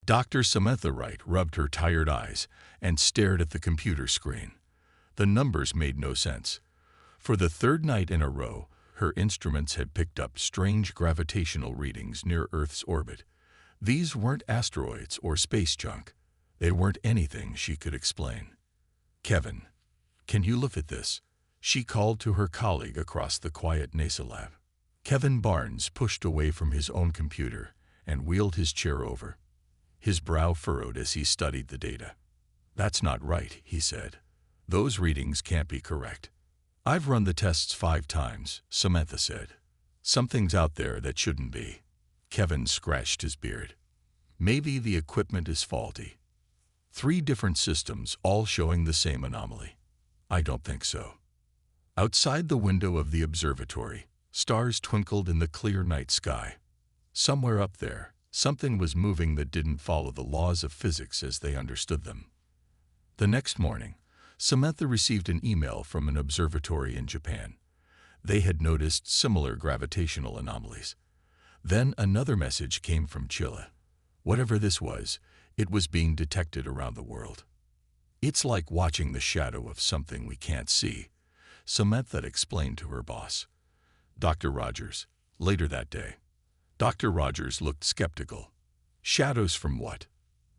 Dr. Samantha Wright rubbed her tired eyes and stared at the computer screen. The numbers made no sense. For the third night in a row, her instruments had picked up strange gravitational readings near Earth's orbit. These weren't asteroids or space junk. They weren't anything she could explain. "Kevin, can you look at this?" she called to her colleague across the quiet NASA lab. Kevin Barnes pushed away from his own computer and wheeled his chair over. His brow furrowed as he studied the data. "That's not right," he said. "Those readings can't be correct." "I've run the tests 5 times, Samantha said. "Something's out there that shouldn't be." Kevin scratched his beard. "Maybe the equipment is faulty." 3 different systems all showing the same anomaly. "I don't think so." Outside the window of the observatory, stars twinkled in the clear night sky. Somewhere up there, something was moving that didn't follow the laws of physics as they understood them. The next morning, Samantha received an email from an observatory in Japan. They had noticed similar gravitational anomalies. Then another message came from Chile. Whatever this was, it was being detected around the world. "It's like watching the shadow of something we can't see," Samantha explained to her boss, Dr. Rogers, later that day. Dr. Rogers looked skeptical. "Shadows from what?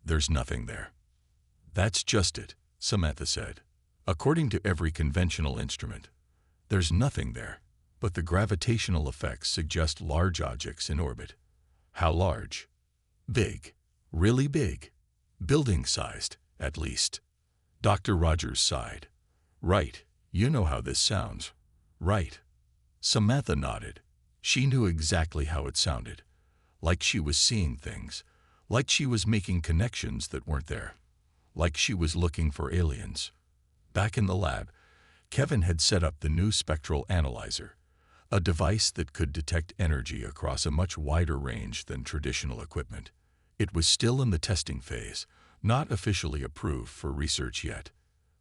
There's nothing there." "That's just it," Samantha said. "According to every conventional instrument, there's nothing there, but the gravitational effects suggest large objects in orbit." "How large?" "Big. Really big. Building-sized, at least." Dr. Rogers sighed. "Right. You know how this sounds, right?" Samantha nodded. She knew exactly how it sounded. Like she was seeing things. Like she was making connections that weren't there. Like she was looking for aliens. Back in the lab, Kevin had set up the new spectral analyzer, a device that could detect energy across a much wider range than traditional equipment. It was still in the testing phase, not officially approved for research yet.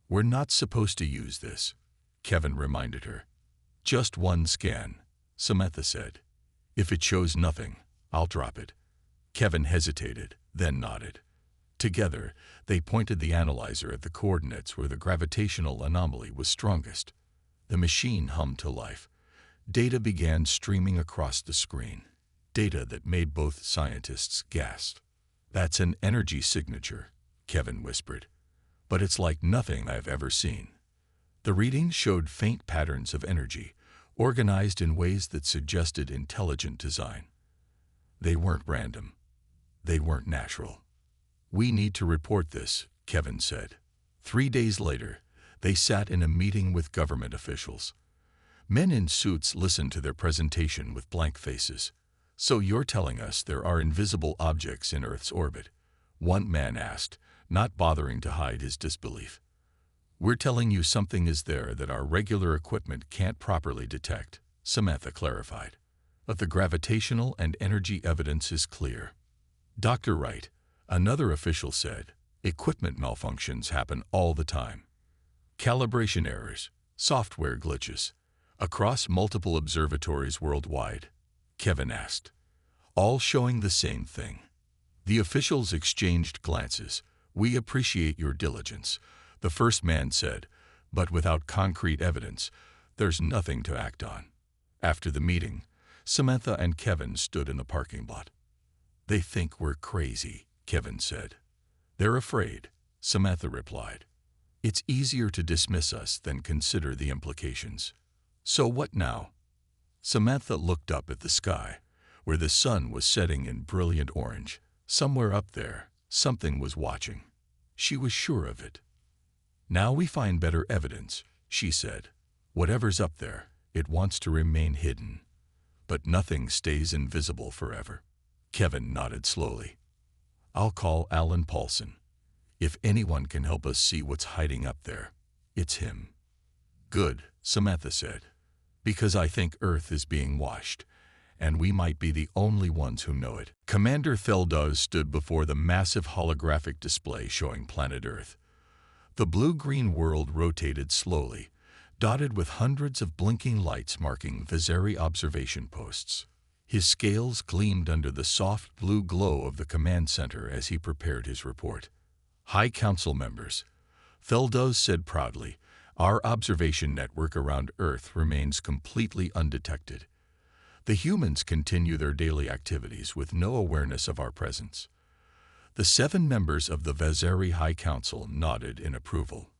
"We're not supposed to use this," Kevin reminded her. "Just one scan," Samantha said. "If it shows nothing, I'll drop it." Kevin hesitated, then nodded. Together, they pointed the analyzer at the coordinates where the gravitational anomaly was strongest. The machine hummed to life. Data began streaming across the screen. Data that made both scientists gasp. "That's an energy signature," Kevin whispered. "But it's like nothing I've ever seen." The readings showed faint patterns of energy, organized in ways that suggested intelligent design. They weren't random. They weren't natural. "We need to report this," Kevin said. 3 days later, they sat in a meeting with government officials. Men in suits listened to their presentation with blank faces. "So you're telling us there are invisible objects in Earth's orbit?" one man asked, not bothering to hide his disbelief. "We're telling you something is there that our regular equipment can't properly detect," Samantha clarified. "But the gravitational and energy evidence is clear." Dr. Wright, another official, said, "Equipment malfunctions happen all the time. Calibration errors, software glitches, across multiple observatories worldwide," Kevin asked, "all showing the same thing." The officials exchanged glances. "We appreciate your diligence," the first man said, "but without concrete evidence, there's nothing to act on." After the meeting, Samantha and Kevin stood in the parking lot. "They think we're crazy," Kevin said. "They're afraid," Samantha replied. "It's easier to dismiss us than consider the implications." "So what now?" Samantha looked up at the sky, where the sun was setting in brilliant orange. Somewhere up there, something was watching. She was sure of it. "Now we find better evidence," she said. "Whatever's up there, it wants to remain hidden. But nothing stays invisible forever." Kevin nodded slowly. "I'll call Alan Paulson. If anyone can help us see what's hiding up there, it's him." "Good," Samantha said, "because I think Earth is being washed, and we might be the only ones who know it." Commander Thelduz stood before the massive holographic display showing planet Earth. The blue-green world rotated slowly, dotted with hundreds of blinking lights marking Vizeri observation posts. His scales gleamed under the soft blue glow of the command center as he prepared his report. "High Council members," Theldos said proudly, "our observation network around Earth remains completely undetected. The humans continue their daily activities with no awareness of our presence." The 7 members of the Vazeri High Council nodded in approval.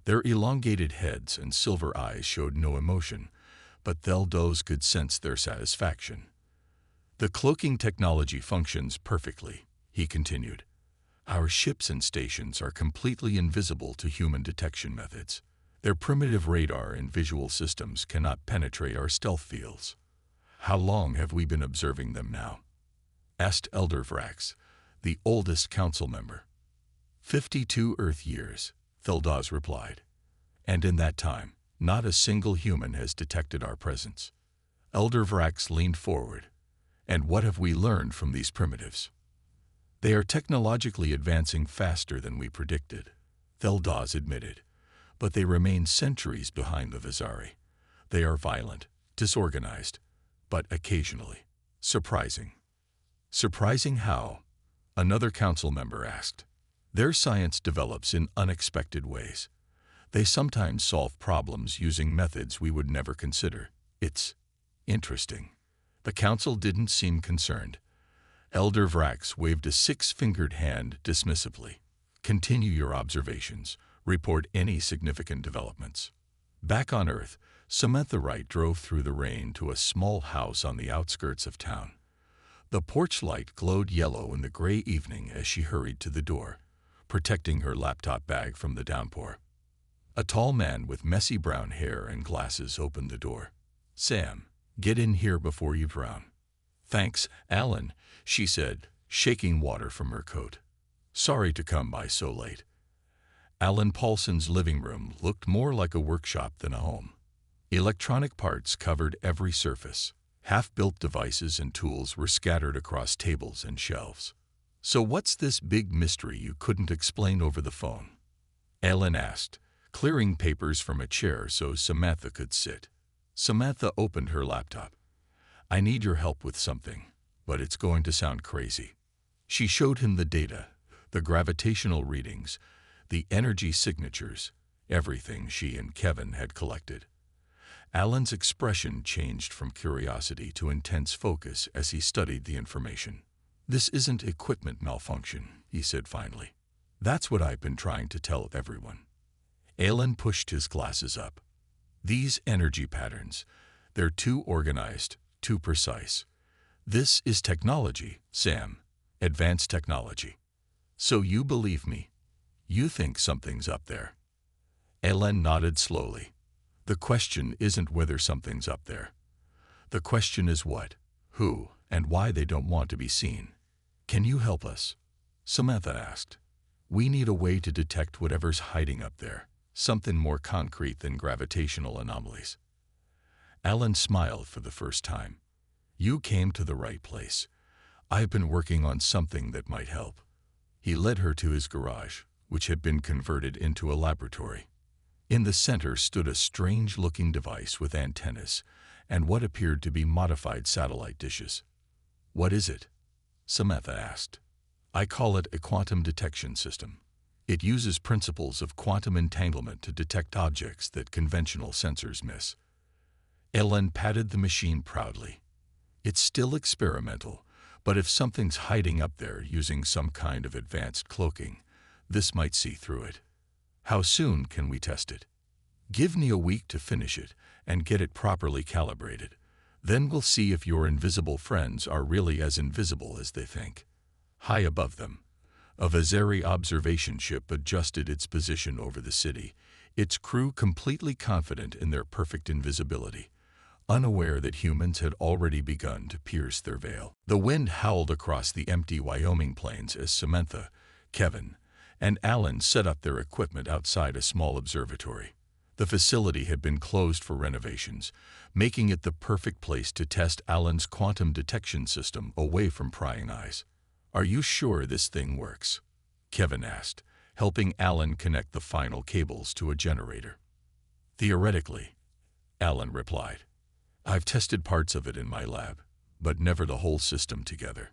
Their elongated heads and silver eyes showed no emotion, but Theldos could sense their satisfaction. "The cloaking technology functions perfectly," he continued. "Our ships and stations are completely invisible to human detection methods. Their primitive radar and visual systems cannot penetrate our stealth fields." "How long have we been observing them now?" asked Elder Vrax, the oldest council member. 52 Earth years, Theldos replied. "And in that time, not a single human has detected our presence." Elder Vrax leaned forward. "And what have we learned from these primitives?" "They are technologically advancing faster than we predicted," Theldos admitted. "But they remain centuries behind the Vazari. They are violent, disorganized, but occasionally surprising." "Surprising how?" another council member asked. "Their science develops in unexpected ways. They sometimes solve problems using methods we would never consider. It's interesting." The council didn't seem concerned. Elder Vrax waved a 6-fingered hand dismissively. "Continue your observations. Report any significant developments." Back on Earth, Samantha Wright drove through the rain to a small house on the outskirts of town. The porch light glowed yellow in the gray evening as she hurried to the door, protecting her laptop bag from the downpour. A tall man with messy brown hair and glasses opened the door. "Sam, get in here before you drown." "Thanks, Alan," she said, shaking water from her coat. "Sorry to come by so late." Alan Paulson's living room looked more like a workshop than a home. Electronic parts covered every surface. Half-built devices and tools were scattered across tables and shelves. "So what's this big mystery you couldn't explain over the phone?" Alan asked, clearing papers from a chair so Samantha could sit. Samantha opened her laptop. "I need your help with something, but it's going to sound crazy." She showed him the data, the gravitational readings, the energy signatures, everything she and Kevin had collected. Alan's expression changed from curiosity to intense focus as he studied the information. "This isn't equipment malfunction," he said finally. "That's what I've been trying to tell everyone." Alan pushed his glasses up. "These energy patterns, they're too organized, too precise. This is technology, Sam, advanced technology. So you believe me? You think something's up there?" Alan nodded slowly. "The question isn't whether something's up there. The question is what, who, and why they don't want to be seen." "Can you help us?" Samantha asked. "We need a way to detect whatever's hiding up there, something more concrete than gravitational anomalies." Alan smiled for the first time. "You came to the right place. I've been working on something that might help." He led her to his garage, which had been converted into a laboratory. In the center stood a strange-looking device with antennas and what appeared to be modified satellite dishes. "What is it?" Samantha asked. "I call it a quantum detection system. It uses principles of quantum entanglement to detect objects that conventional sensors miss." Ellen patted the machine proudly. "It's still experimental, but if something's hiding up there using some kind of advanced cloaking, this might see through it. How soon can we test it?" "Give me a week to finish it and get it properly calibrated. Then we'll see if your invisible friends are really as invisible as they think." High above them, a Vazeri observation ship adjusted its position over the city, its crew completely confident in their perfect invisibility, unaware that humans had already begun to pierce their veil. The wind howled across the empty Wyoming plains as Samantha, Kevin, and Alan set up their equipment outside a small observatory. The facility had been closed for renovations, making it the perfect place to test Alan's quantum detection system away from prying eyes. "Are you sure this thing works?" Kevin asked, helping Alan connect the final cables to a generator. "Theoretically," Alan replied. "I've tested parts of it in my lab, but never the whole system together.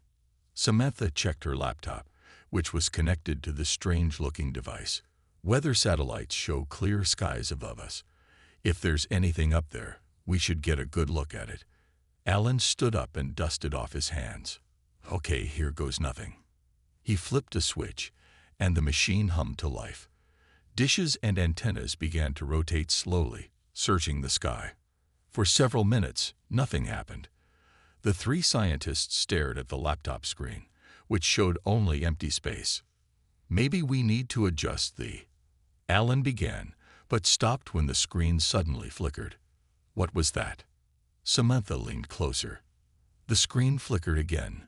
Samantha checked her laptop, which was connected to the strange-looking device. Weather satellites show clear skies above us. If there's anything up there, we should get a good look at it. Alan stood up and dusted off his hands. Okay, here goes nothing. He flipped a switch, and the machine hummed to life. Dishes and antennas began to rotate slowly, searching the sky. For several minutes, nothing happened. The three scientists stared at the laptop screen, which showed only empty space. Maybe we need to adjust the... Alan began, but stopped when the screen suddenly flickered. What was that? Samantha leaned closer. The screen flickered again.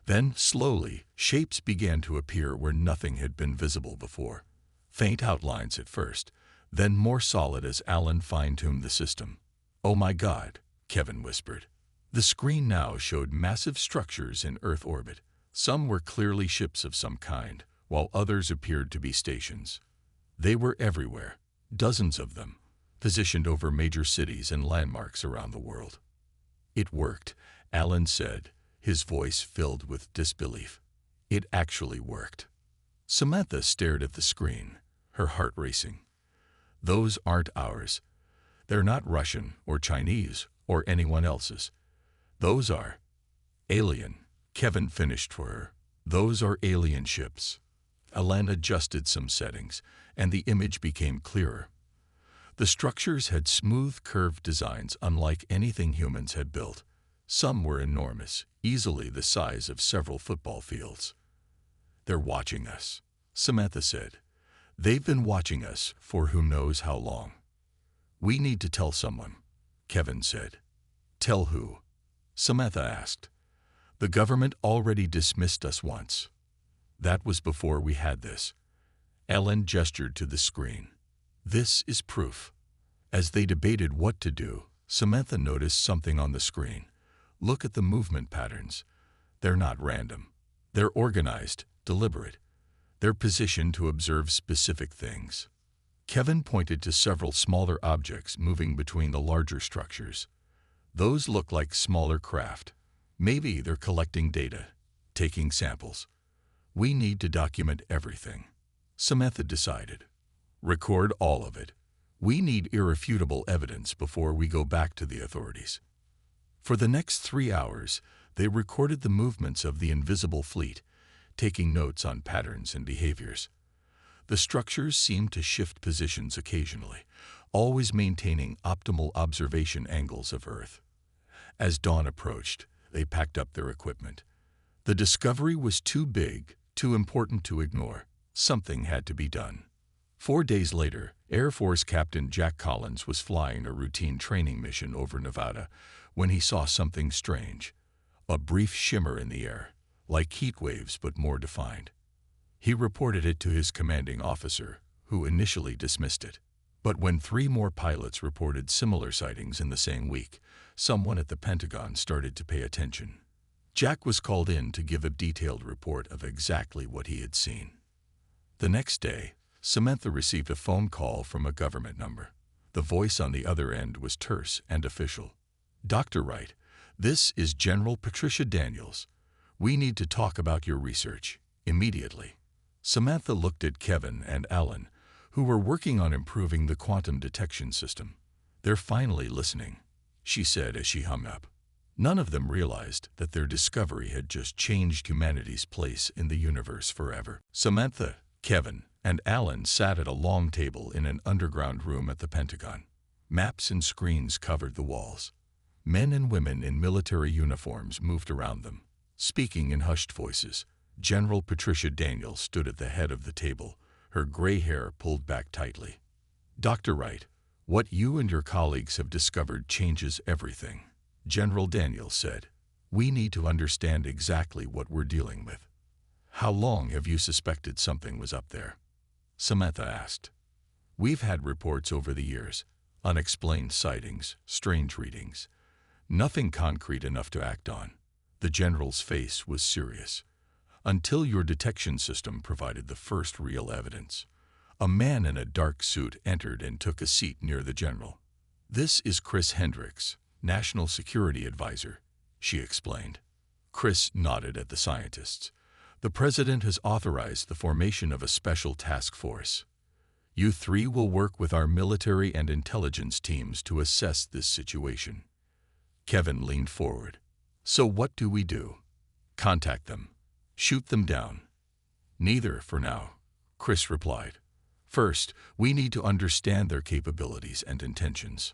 Then, slowly, shapes began to appear where nothing had been visible before. Faint outlines at first, then more solid as Alan fine-tuned the system. "Oh my God," Kevin whispered. The screen now showed massive structures in Earth orbit. Some were clearly ships of some kind, while others appeared to be stations. They were everywhere, dozens of them, positioned over major cities and landmarks around the world. "It worked," Alan said, his voice filled with disbelief. It actually worked. Samantha stared at the screen, her heart racing. "Those aren't ours. They're not Russian or Chinese or anyone else's. Those are alien," Kevin finished for her. "Those are alien ships." Alan adjusted some settings, and the image became clearer. The structures had smooth, curved designs unlike anything humans had built. Some were enormous, easily the size of several football fields. "They're watching us," Samantha said. "They've been watching us for who knows how long." "We need to tell someone," Kevin said. "Tell who?" Samantha asked. "The government already dismissed us once. That was before we had this." Alan gestured to the screen. "This is proof." As they debated what to do, Samantha noticed something on the screen. "Look at the movement patterns. They're not random. They're organized, deliberate. They're positioned to observe specific things." Kevin pointed to several smaller objects moving between the larger structures. "Those look like smaller craft. Maybe they're collecting data, taking samples. We need to document everything," Samantha decided. "Record all of it. We need irrefutable evidence before we go back to the authorities." For the next 3 hours, they recorded the movements of the invisible fleet, taking notes on patterns and behaviors. The structures seemed to shift positions occasionally, always maintaining optimal observation angles of Earth. As dawn approached, they packed up their equipment. The discovery was too big, too important to ignore. Something had to be done. 4 days later, Air Force Captain Jack Collins was flying a routine training mission over Nevada when he saw something strange. A brief shimmer in the air, like heat waves but more defined. He reported it to his commanding officer, who initially dismissed it. But when 3 more pilots reported similar sightings in the same week, someone at the Pentagon started to pay attention. Jack was called in to give a detailed report of exactly what he had seen. The next day, Samantha received a phone call from a government number. The voice on the other end was terse and official. "Dr. Wright, this is General Patricia Daniels. We need to talk about your research, immediately." Samantha looked at Kevin and Alan, who were working on improving the quantum detection system. "They're finally listening," she said as she hung up. None of them realized that their discovery had just changed humanity's place in the universe forever. Samantha, Kevin, and Alan sat at a long table in an underground room at the Pentagon. Maps and screens covered the walls. Men and women in military uniforms moved around them, speaking in hushed voices. General Patricia Daniels stood at the head of the table, her gray hair pulled back tightly. "Dr. Wright, what you and your colleagues have discovered changes everything," General Daniels said. "We need to understand exactly what we're dealing with." "How long have you suspected something was up there?" Samantha asked. "We've had reports over the years, unexplained sightings, strange readings. Nothing concrete enough to act on." The general's face was serious. "Until your detection system provided the first real evidence." A man in a dark suit entered and took a seat near the general. "This is Chris Hendricks, National Security Advisor. she explained. Chris nodded at the scientists. The president has authorized the formation of a special task force. You three will work with our military and intelligence teams to assess this situation. Kevin leaned forward. So what do we do? Contact them. Shoot them down. Neither for now, Chris replied. First, we need to understand their capabilities and intentions.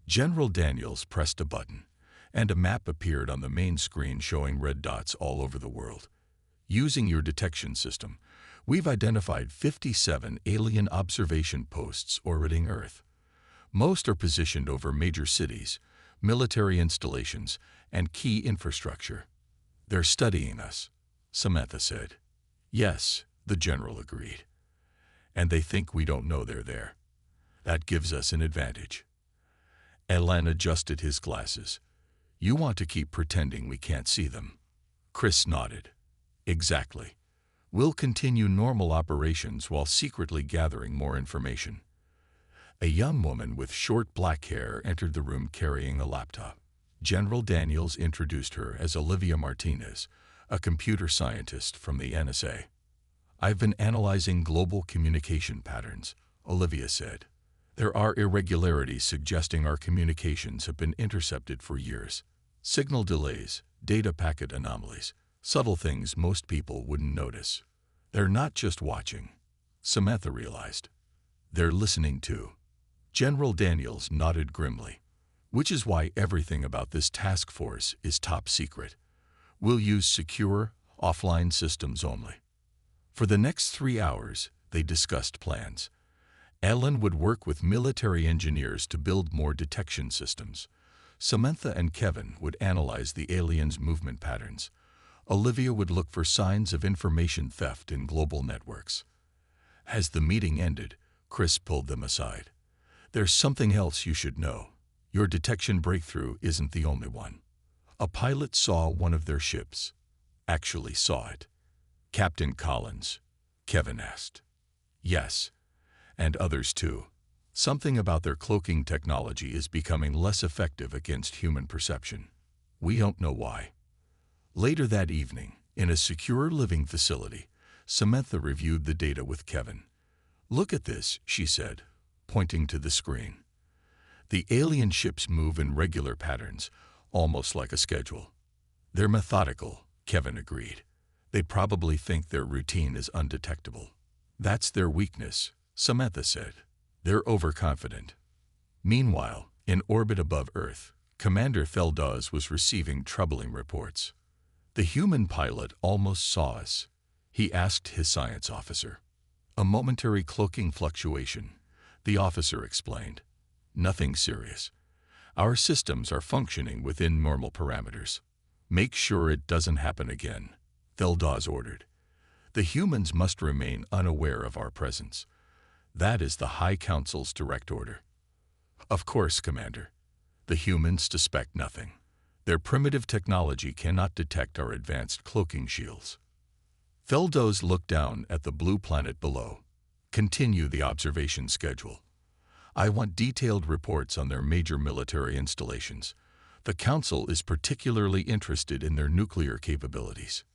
General Daniels pressed a button, and a map appeared on the main screen showing red dots all over the world. Using your detection system, we've identified 57 alien observation posts orbiting Earth. Most are positioned over major cities, military installations, and key infrastructure. They're studying us, Samantha said. Yes, the general agreed. And they think we don't know they're there. That gives us an advantage. Alan adjusted his glasses. You want to keep pretending we can't see them. Chris nodded. Exactly. We'll continue normal operations while secretly gathering more information. A young woman with short black hair entered the room carrying a laptop. General Daniels introduced her as Olivia Martinez, a computer scientist from the NSA. I've been analyzing global communication patterns, Olivia said. There are irregularities suggesting our communications have been intercepted for years. Signal delays, data packet anomalies, subtle things most people wouldn't notice. They're not just watching, Samantha realized. They're listening too. General Daniels nodded grimly, which is why everything about this task force is top secret. We'll use secure, offline systems only. For the next 3 hours, they discussed plans. Ellen would work with military engineers to build more detection systems. Samantha and Kevin would analyze the aliens' movement patterns. Olivia would look for signs of information theft in global networks. As the meeting ended, Chris pulled them aside. There's something else you should know. Your detection breakthrough isn't the only one. A pilot saw one of their ships. Actually saw it. Captain Collins, Kevin asked. Yes, and others too. Something about their cloaking technology is becoming less effective against human perception. We don't know why. Later that evening, in a secure living facility, Samantha reviewed the data with Kevin. Look at this, she said, pointing to the screen. The alien ships move in regular patterns, almost like a schedule. They're methodical, Kevin agreed. They probably think their routine is undetectable. That's their weakness, Samantha said. They're overconfident. Meanwhile, in orbit above Earth, Commander Feldaz was receiving troubling reports. The human pilot almost saw us, he asked his science officer. A momentary cloaking fluctuation, the officer explained. Nothing serious. Our systems are functioning within normal parameters. Make sure it doesn't happen again, Feldaz ordered. The humans must remain unaware of our presence. That is the High Council's direct order. Of course, Commander. The humans suspect nothing. Their primitive technology cannot detect our advanced cloaking shields. Feldaz looked down at the blue planet below. Continue the observation schedule. I want detailed reports on their major military installations. The Council is particularly interested in their nuclear capabilities.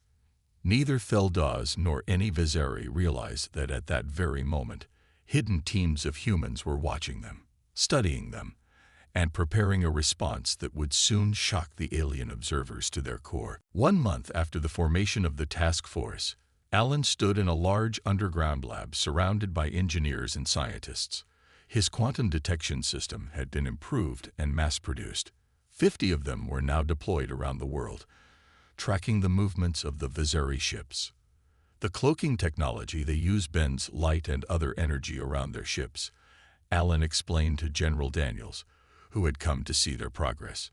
Neither Feldaz nor any Vizeri realized that at that very moment, hidden teams of humans were watching them, studying them, and preparing a response that would soon shock the alien observers to their core. 1 month after the formation of the task force, Alan stood in a large underground lab surrounded by engineers and scientists. His quantum detection system had been improved and mass-produced. 50 of them were now deployed around the world, tracking the movements of the Vizeri ships. The cloaking technology they use bends light and other energy around their ships, Alan explained to General Daniels, who had come to see their progress.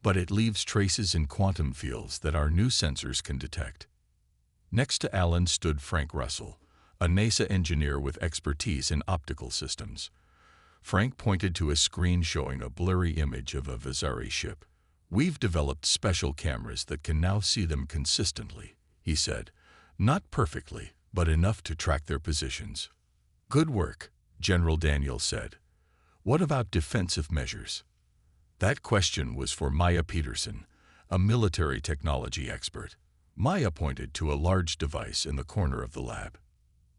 But it leaves traces in quantum fields that our new sensors can detect. Next to Alan stood Frank Russell, a NASA engineer with expertise in optical systems. Frank pointed to a screen showing a blurry image of a Vizeri ship. We've developed special cameras that can now see them consistently, he said. Not perfectly, but enough to track their positions. Good work, General Daniels said. What about defensive measures? That question was for Maya Peterson, a military technology expert. Maya pointed to a large device in the corner of the lab.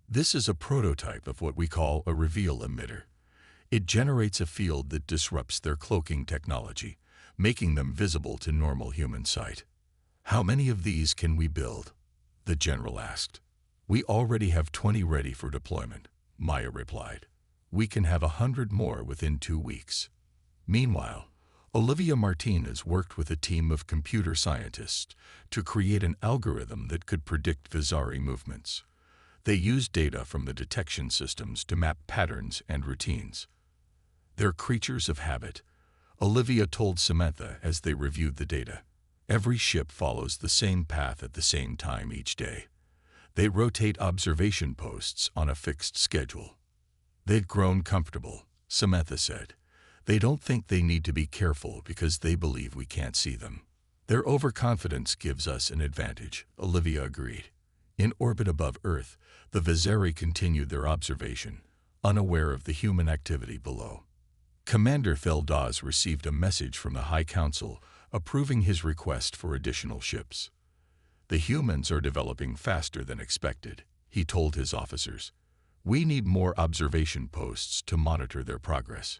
This is a prototype of what we call a reveal emitter. It generates a field that disrupts their cloaking technology, making them visible to normal human sight. How many of these can we build? The general asked. We already have 20 ready for deployment, Maya replied. We can have 100 more within 2 weeks. Meanwhile, Olivia Martinez worked with a team of computer scientists to create an algorithm that could predict Vizari movements. They used data from the detection systems to map patterns and routines. They're creatures of habit, Olivia told Samantha as they reviewed the data. Every ship follows the same path at the same time each day. They rotate observation posts on a fixed schedule. They'd grown comfortable, Samantha said. They don't think they need to be careful because they believe we can't see them. Their overconfidence gives us an advantage, Olivia agreed. In orbit above Earth, the Vizari continued their observation, unaware of the human activity below. Commander Feldaz received a message from the High Council approving his request for additional ships. The humans are developing faster than expected, he told his officers. We need more observation posts to monitor their progress.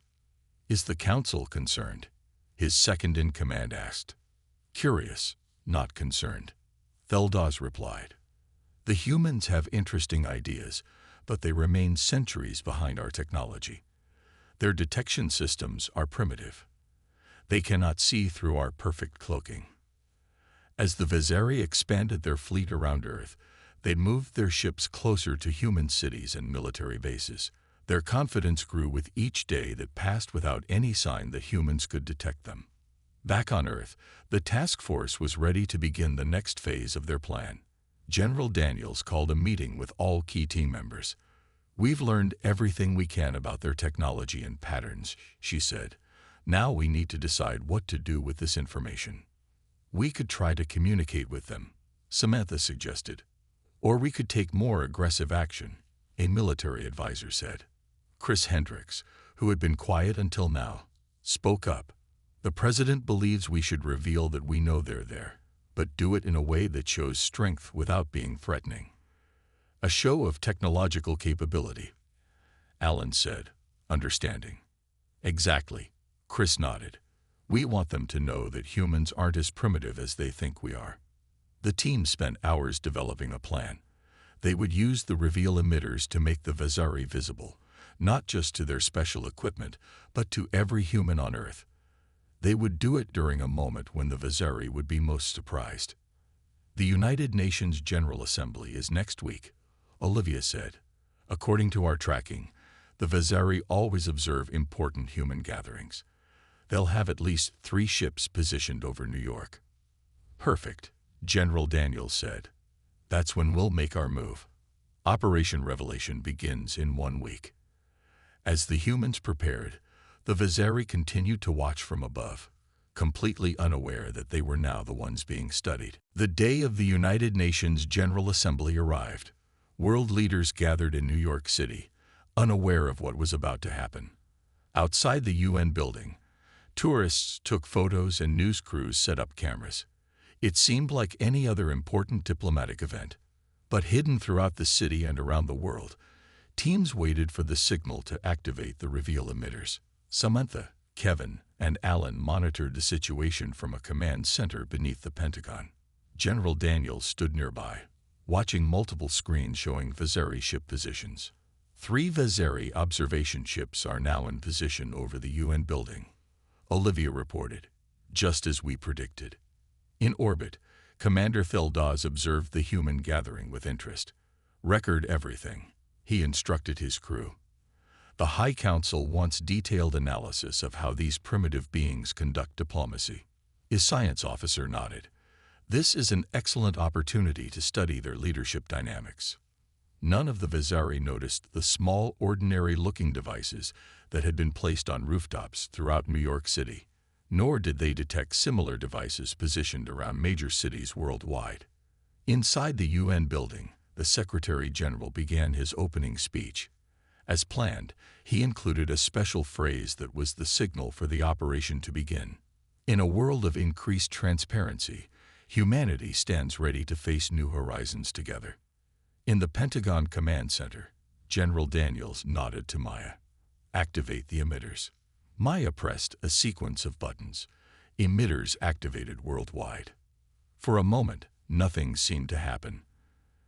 Is the Council concerned? His second-in-command asked. Curious, not concerned, Feldaz replied. The humans have interesting ideas, but they remain centuries behind our technology. Their detection systems are primitive. They cannot see through our perfect cloaking. As the Vizari expanded their fleet around Earth, they moved their ships closer to human cities and military bases. Their confidence grew with each day that passed without any sign that humans could detect them. Back on Earth, the task force was ready to begin the next phase of their plan. General Daniels called a meeting with all key team members. We've learned everything we can about their technology and patterns, she said. Now we need to decide what to do with this information. We could try to communicate with them, Samantha suggested. Or we could take more aggressive action, a military advisor said. Chris Hendricks, who had been quiet until now, spoke up. The president believes we should reveal that we know they're there, but do it in a way that shows strength without being threatening. A show of technological capability, Alan said, understanding. Exactly, Chris nodded. We want them to know that humans aren't as primitive as they think we are. The team spent hours developing a plan. They would use the reveal emitters to make the Vizari visible, not just to their special equipment, but to every human on Earth. They would do it during a moment when the Vizari would be most surprised. The United Nations General Assembly is next week, Olivia said. According to our tracking, the Vizari always observe important human gatherings. They'll have at least 3 ships positioned over New York. Perfect, General Daniels said. That's when we'll make our move. Operation Revelation begins in 1 week. As the humans prepared, the Vizari continued to watch from above, completely unaware that they were now the ones being studied. The day of the United Nations General Assembly arrived. World leaders gathered in New York City, unaware of what was about to happen. Outside the UN building, tourists took photos and news crews set up cameras. It seemed like any other important diplomatic event, but hidden throughout the city and around the world, teams waited for the signal to activate the reveal emitters. Samantha, Kevin, and Alan monitored the situation from a command center beneath the Pentagon. General Daniels stood nearby, watching multiple screens showing Vizari ship positions. 3 Vizari observation ships are now in position over the UN building, Olivia reported, just as we predicted. In orbit, Commander Feldaz observed the human gathering with interest. Record everything, he instructed his crew. The High Council wants detailed analysis of how these primitive beings conduct diplomacy. His science officer nodded. This is an excellent opportunity to study their leadership dynamics. None of the Vizari noticed the small, ordinary-looking devices that had been placed on rooftops throughout New York City, nor did they detect similar devices positioned around major cities worldwide. Inside the UN building, the Secretary General began his opening speech. As planned, he included a special phrase that was the signal for the operation to begin. In a world of increased transparency, humanity stands ready to face new horizons together. In the Pentagon Command Center, General Daniels nodded to Maya. Activate the emitters. Maya pressed a sequence of buttons. Emitters activated worldwide. For a moment, nothing seemed to happen.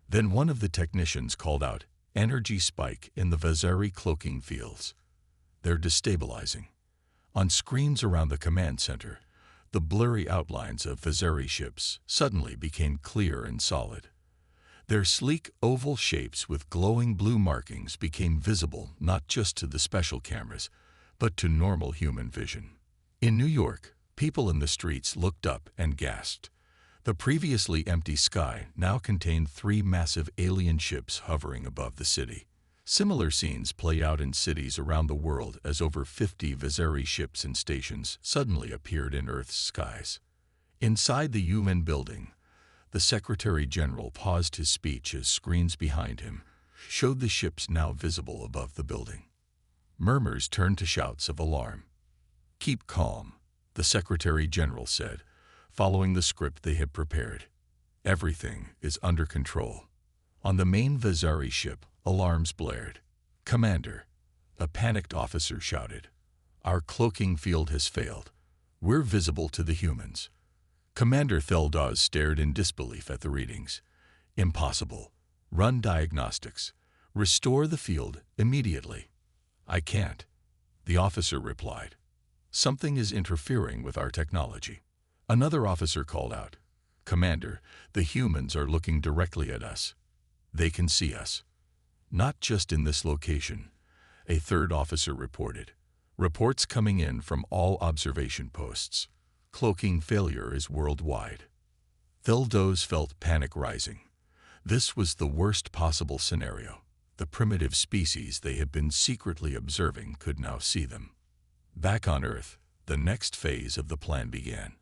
Then one of the technicians called out, "Energy spike in the Vazari cloaking fields. They're destabilizing." On screens around the command center, the blurry outlines of Vazari ships suddenly became clear and solid. Their sleek oval shapes with glowing blue markings became visible not just to the special cameras, but to normal human vision. In New York, people in the streets looked up and gasped. The previously empty sky now contained 3 massive alien ships hovering above the city. Similar scenes play out in cities around the world as over 50 Vazari ships and stations suddenly appeared in Earth's skies. Inside the UN building, the Secretary General paused his speech as screens behind him showed the ships now visible above the building. Murmurs turned to shouts of alarm. "Keep calm," the Secretary General said, following the script they had prepared. "Everything is under control." On the main Vazari ship, alarms blared. "Commander," a panicked officer shouted, "our cloaking field has failed. We're visible to the humans." Commander Theldaz stared in disbelief at the readings. "Impossible. Run diagnostics. Restore the field immediately." "I can't," the officer replied. "Something is interfering with our technology." Another officer called out, "Commander, the humans are looking directly at us. They can see us." "Not just in this location," a third officer reported. "Reports coming in from all observation posts. Cloaking failure is worldwide." Theldaz felt panic rising. This was the worst possible scenario. The primitive species they had been secretly observing could now see them. Back on Earth, the next phase of the plan began.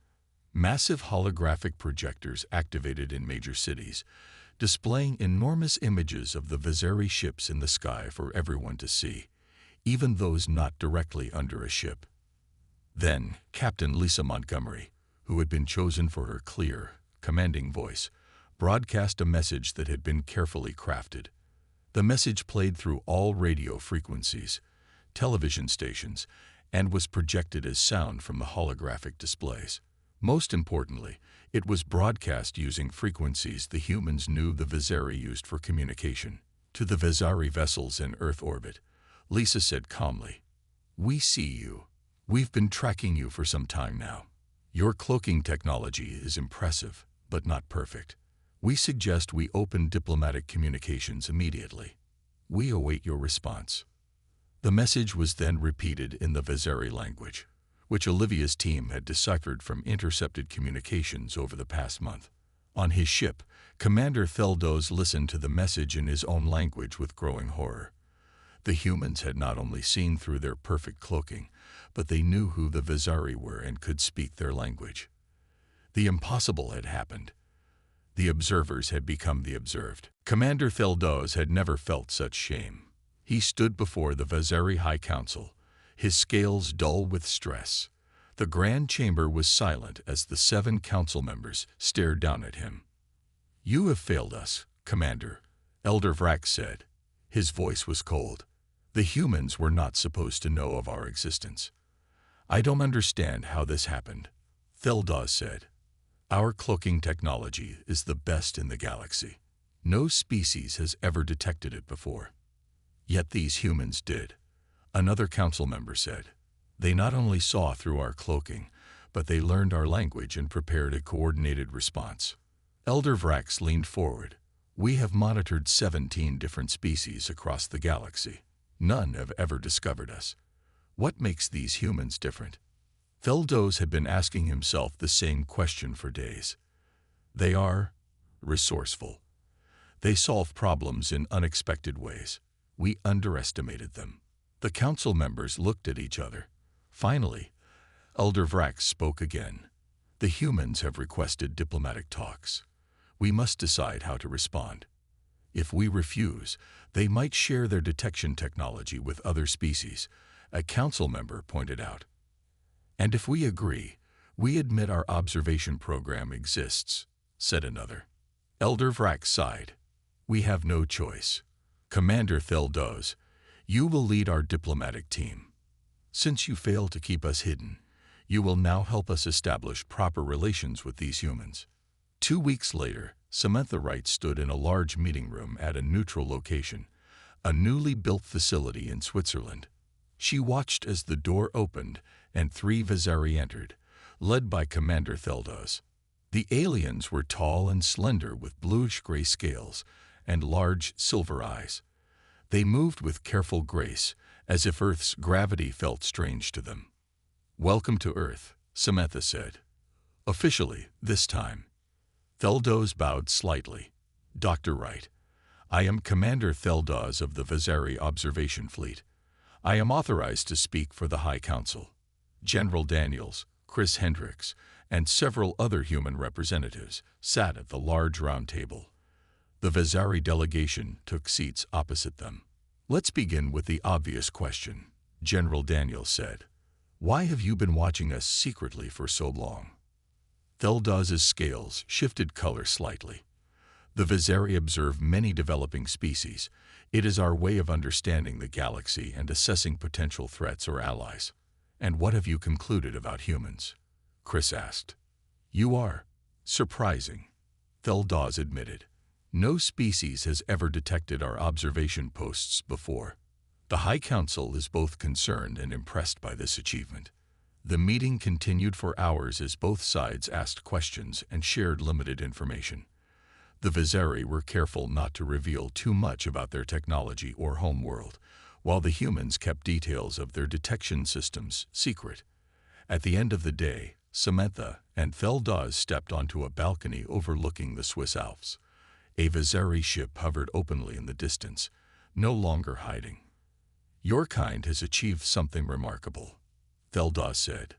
Massive holographic projectors activated in major cities, displaying enormous images of the Vazari ships in the sky for everyone to see, even those not directly under a ship. Then, Captain Lisa Montgomery, who had been chosen for her clear, commanding voice, broadcast a message that had been carefully crafted. The message played through all radio frequencies, television stations, and was projected as sound from the holographic displays. Most importantly, it was broadcast using frequencies the humans knew the Vazari used for communication. To the Vazari vessels in Earth orbit, Lisa said calmly, "We see you. We've been tracking you for some time now. Your cloaking technology is impressive, but not perfect. We suggest we open diplomatic communications immediately. We await your response." The message was then repeated in the Vazari language, which Olivia's team had deciphered from intercepted communications over the past month. On his ship, Commander Theldaz listened to the message in his own language with growing horror. The humans had not only seen through their perfect cloaking, but they knew who the Vazari were and could speak their language. The impossible had happened. The observers had become the observed. Commander Theldaz had never felt such shame. He stood before the Vazari High Council, his scales dull with stress. The grand chamber was silent as the 7 council members stared down at him. "You have failed us, Commander," Elder Vrax said. His voice was cold. "The humans were not supposed to know of our existence." "I don't understand how this happened," Theldaz said. "Our cloaking technology is the best in the galaxy. No species has ever detected it before. Yet these humans did," another council member said. "They not only saw through our cloaking, but they learned our language and prepared a coordinated response." Elder Vrax leaned forward. "We have monitored 17 different species across the galaxy. None have ever discovered us. What makes these humans different?" Theldaz had been asking himself the same question for days. "They are resourceful. They solve problems in unexpected ways. We underestimated them." The council members looked at each other. Finally, Elder Vrax spoke again. "The humans have requested diplomatic talks. We must decide how to respond. If we refuse, they might share their detection technology with other species," a council member pointed out. "And if we agree, "We admit our observation program exists," said another. Elder Vrak sighed. "We have no choice. Commander Theldos, you will lead our diplomatic team. Since you fail to keep us hidden, you will now help us establish proper relations with these humans." 2 weeks later, Samantha Wright stood in a large meeting room at a neutral location, a newly built facility in Switzerland. She watched as the door opened and 3 Vazari entered, led by Commander Theldos. The aliens were tall and slender with bluish-gray scales and large silver eyes. They moved with careful grace, as if Earth's gravity felt strange to them. "Welcome to Earth," Samantha said. "Officially, this time." Theldos bowed slightly. "Dr. Wright, I am Commander Theldos of the Vazari Observation Fleet. I am authorized to speak for the High Council." General Daniels, Chris Hendricks, and several other human representatives sat at the large round table. The Vazari delegation took seats opposite them. "Let's begin with the obvious question," General Daniels said. "Why have you been watching us secretly for so long?" Theldos's scales shifted color slightly. "The Vazari observe many developing species. It is our way of understanding the galaxy and assessing potential threats or allies." "And what have you concluded about humans?" Chris asked. "You are surprising," Theldos admitted. "No species has ever detected our observation posts before." The High Council is both concerned and impressed by this achievement. The meeting continued for hours as both sides asked questions and shared limited information. The Vazari were careful not to reveal too much about their technology or homeworld, while the humans kept details of their detection systems secret. At the end of the day, Samantha and Theldos stepped onto a balcony overlooking the Swiss Alps. A Vazari ship hovered openly in the distance, no longer hiding. "Your kind has achieved something remarkable," Theldos said.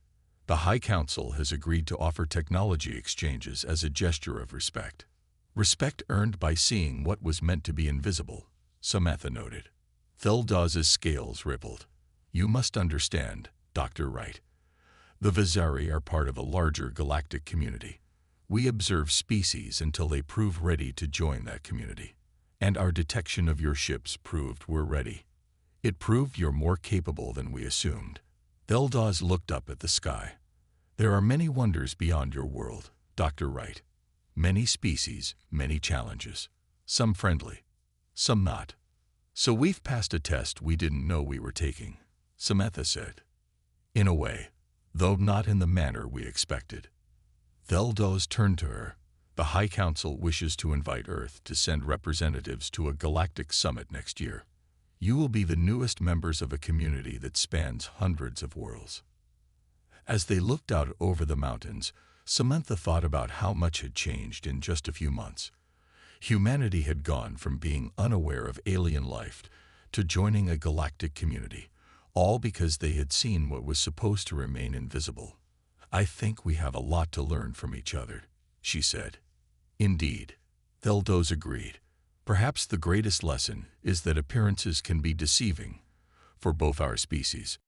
"The High Council has agreed to offer technology exchanges as a gesture of respect." "Respect earned by seeing what was meant to be invisible," Samantha noted. Theldos's scales rippled. "You must understand, Dr. Wright. The Vazari are part of a larger galactic community. We observe species until they prove ready to join that community. And our detection of your ships proved we're ready. It proved you're more capable than we assumed." Theldos looked up at the sky. "There are many wonders beyond your world, Dr. Wright. Many species, many challenges. Some friendly, some not. So we've passed a test we didn't know we were taking," Samantha said. "In a way, though not in the manner we expected." Theldos turned to her. "The High Council wishes to invite Earth to send representatives to a galactic summit next year. You will be the newest members of a community that spans hundreds of worlds." As they looked out over the mountains, Samantha thought about how much had changed in just a few months. Humanity had gone from being unaware of alien life to joining a galactic community, all because they had seen what was supposed to remain invisible. "I think we have a lot to learn from each other," she said. "Indeed," Theldos agreed. "Perhaps the greatest lesson is that appearances can be deceiving for both our species."